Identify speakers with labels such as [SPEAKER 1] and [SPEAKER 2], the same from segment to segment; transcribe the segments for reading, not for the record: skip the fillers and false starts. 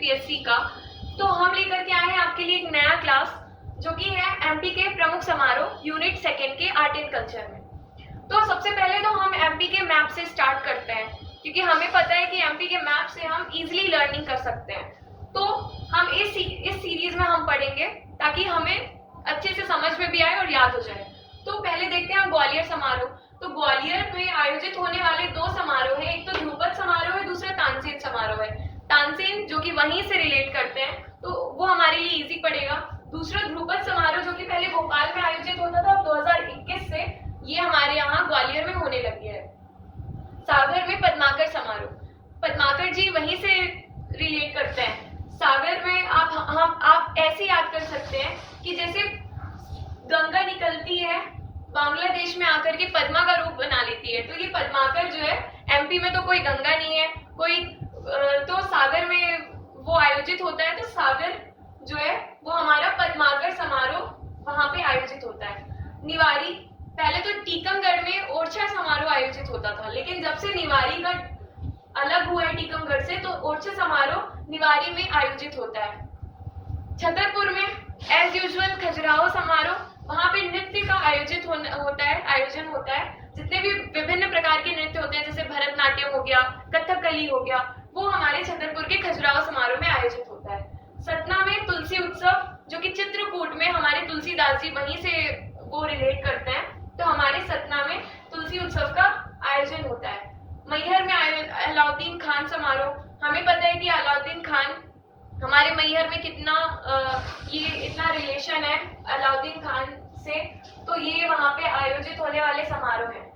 [SPEAKER 1] UPPSC का। तो हम लेकर के आए हैं आपके लिए एक नया क्लास जो कि है एमपी के प्रमुख समारोह यूनिट सेकेंड के आर्ट एंड कल्चर में। तो सबसे पहले तो हम एमपी के मैप से स्टार्ट करते हैं, क्योंकि हमें पता है कि एमपी के मैप से हम इजीली लर्निंग कर सकते हैं। तो हम इस सीरीज में हम पढ़ेंगे ताकि हमें अच्छे से समझ में भी आए और याद हो जाए। तो पहले देखते हैं हम ग्वालियर समारोह। तो ग्वालियर में आयोजित होने वाले दो समारोह हैं, एक तो ध्रुपद समारोह है, दूसरा तानसेन समारोह है। तानसेन जो कि वहीं से रिलेट करते हैं तो वो हमारे लिए इजी पड़ेगा। दूसरा ध्रुपद समारोह जो कि पहले भोपाल में आयोजित होता था, अब 2021 से ये हमारे यहाँ ग्वालियर में होने लगी है। सागर में पद्माकर समारोह, पद्माकर जी वहीं से रिलेट करते हैं। सागर में आप ऐसे याद कर सकते हैं कि जैसे गंगा निकलती है बांग्लादेश में आकर के पद्मा का रूप बना लेती है, तो ये पद्माकर जो है, एमपी में तो कोई गंगा नहीं है, तो सागर में वो आयोजित होता है। तो सागर जो है वो हमारा पद्माकर समारोह वहां पे आयोजित होता है। निवारी, पहले तो टीकमगढ़ में ओरछा समारोह आयोजित होता था, लेकिन जब से निवारीगढ़ अलग हुआ है टीकमगढ़ से, तो ओरछा समारोह निवारी में आयोजित होता है। छतरपुर में एज यूजुअल खजुराहो समारोह, वहां पे नृत्य का आयोजन होता है। जितने भी विभिन्न प्रकार के नृत्य होते हैं, जैसे भरतनाट्यम हो गया, कथकली हो गया, वो हमारे छतरपुर के खजुराहो समारोह में आयोजित होता है। सतना में तुलसी उत्सव, जो कि चित्रकूट में हमारे तुलसीदास जी वहीं से वो रिलेट करते हैं, तो हमारे सतना में तुलसी उत्सव का आयोजन होता है। मैहर में अलाउद्दीन खान समारोह, हमें पता है कि अलाउद्दीन खान हमारे मैहर में कितना ये इतना रिलेशन है अलाउद्दीन खान से, तो ये वहां पे आयोजित होने वाले समारोह हैं।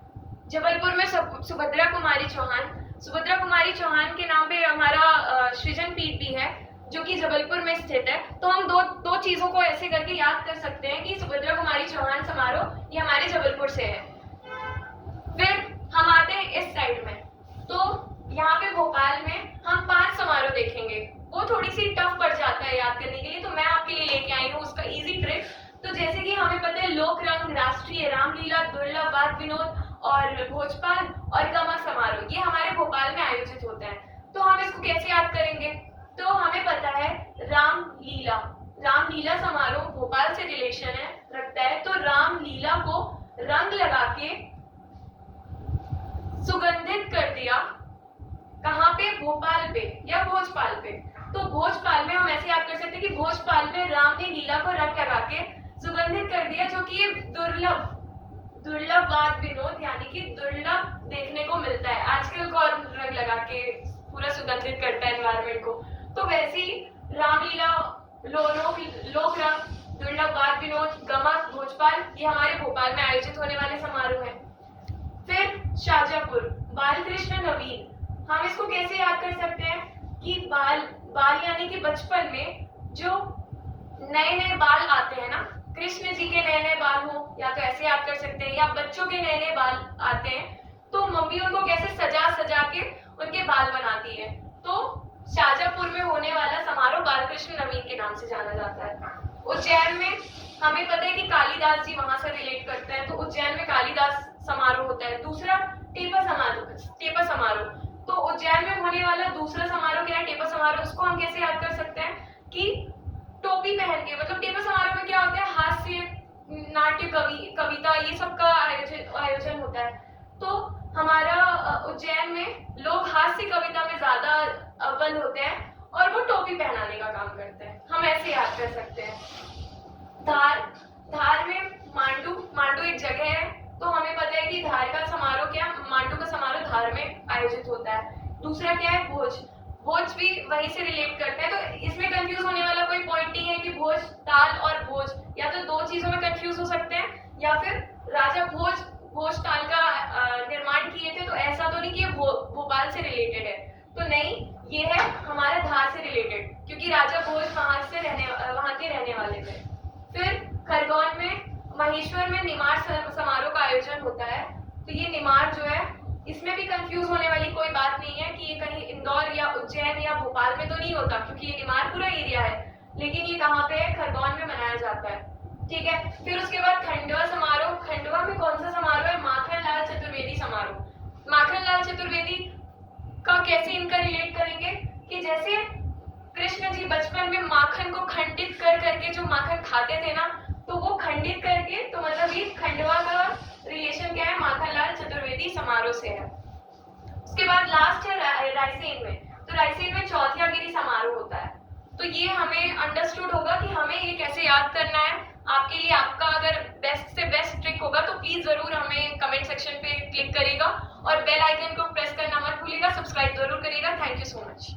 [SPEAKER 1] जबलपुर में सुभद्रा कुमारी चौहान के नाम पे हमारा सृजन पीठ भी है, जो कि जबलपुर में स्थित है। तो हम दो चीजों को ऐसे करके याद कर सकते हैं कि सुभद्रा कुमारी चौहान समारोह ये हमारे जबलपुर से है। फिर हम आते हैं इस साइड में, तो यहाँ पे भोपाल में हम 5 समारोह देखेंगे। वो थोड़ी सी टफ पड़ जाता है याद करने के लिए, तो मैं आपके लिए लेके आई हूँ उसका इजी ट्रिक। तो जैसे कि हमें पता है लोक रंग, राष्ट्रीय, रामलीला, दुर्लभ, वाद विनोद और भोजपाल और गमक समारोह, ये हमारे भोपाल में आयोजित होते हैं। तो हम इसको कैसे याद करेंगे? तो हमें पता है रामलीला समारोह भोपाल से रिलेशन रखता है। तो रामलीला को रंग लगा के सुगंधित कर दिया, कहाँ पे? भोपाल पे या भोजपाल पे। तो भोजपाल में हम ऐसे याद कर सकते हैं कि भोजपाल में राम ने लीला को रंग लगा के सुगंधित कर दिया, जो कि दुर्लभ वाद विनोद, यानी कि दुर्लभ देखने को मिलता है। आजकल कौन रंग लगा के पूरा सुगंधित करता है एनवायरमेंट को? तो वैसे ही रामलीला, लोक रंग, दुर्लभ वाद विनोद, गमक, भोजपाल, ये हमारे भोपाल में आयोजित होने वाले समारोह हैं। फिर शाजापुर, बाल कृष्ण नवीन, हम इसको कैसे याद कर सकते हैं कि बाल यानी कि बचपन में जो नए बाल आते हैं ना, कृष्ण जी के नए बाल हो, या तो ऐसे याद कर सकते हैं, या बच्चों के नए बाल आते हैं, तो मम्मी उनको कैसे सजा के उनके बाल बनाती है। तो शाजापुर में होने वाला समारोह बालकृष्ण नवीन के नाम से जाना जाता है। उज्जैन में हमें पता है कि कालिदास जी वहां से रिलेट करते हैं, तो उज्जैन में कालिदास समारोह होता है। दूसरा टेपा समारोह, तो उज्जैन में होने वाला दूसरा समारोह क्या है? टेपा समारोह। उसको हम कैसे याद कर सकते हैं कि टोपी पहन के, मतलब टेपा समारोह में क्या होता है? हास्य, नाट्य, कविता, ये सब का आयोजन होता है। तो हमारा उज्जैन में लोग हास्य कविता में ज्यादा अव्वल होते हैं और वो टोपी पहनाने का काम करते हैं, हम ऐसे याद कर सकते हैं। धार में मांडू एक जगह है, तो हमें पता है कि धार का समारोह क्या? मांडू का समारोह धार में आयोजित होता है। दूसरा क्या है? भोज भी वहीं से रिलेट करते हैं। तो इसमें कंफ्यूज होने वाला कोई पॉइंट नहीं है कि भोज ताल और भोज, या तो दो चीजों में कंफ्यूज हो सकते हैं, या फिर राजा भोज ताल का निर्माण किए थे, तो ऐसा तो नहीं कि ये भोपाल से रिलेटेड है। तो नहीं, ये है हमारा धार से रिलेटेड, क्योंकि राजा भोज वहां के रहने वाले थे। फिर खरगोन में महेश्वर में निमाड़ समारोह का आयोजन होता है। तो ये निमाड़ जो है, इसमें भी कंफ्यूज होने वाली कोई बात नहीं है कि ये कहीं इंदौर या उज्जैन या भोपाल में तो नहीं होता, क्योंकि ये निमाड़ पूरा एरिया है, लेकिन ये कहाँ पे है? खरगोन में मनाया जाता है। ठीक है। फिर उसके बाद खंडवा समारोह। खंडवा में कौन सा समारोह है? माखनलाल चतुर्वेदी समारोह। माखनलाल चतुर्वेदी का कैसे इनका रिलेट करेंगे कि जैसे कृष्ण जी बचपन में माखन को खंडित कर करके जो माखन खाते थे ना, तो वो खंडित करके, तो मतलब ये खंडवा का रिलेशन क्या है, माखनलाल चतुर्वेदी समारोह से है। उसके बाद लास्ट है रायसेन में, तो रायसेन में चौथियागिरी समारोह होता है। तो ये हमें अंडरस्टूड होगा कि हमें ये कैसे याद करना है। आपके लिए आपका अगर बेस्ट से बेस्ट ट्रिक होगा तो प्लीज जरूर हमें कमेंट सेक्शन पे क्लिक करिएगा और बेल आइकन को प्रेस करना मत भूलिएगा, सब्सक्राइब जरूर करिएगा। Thank you so much.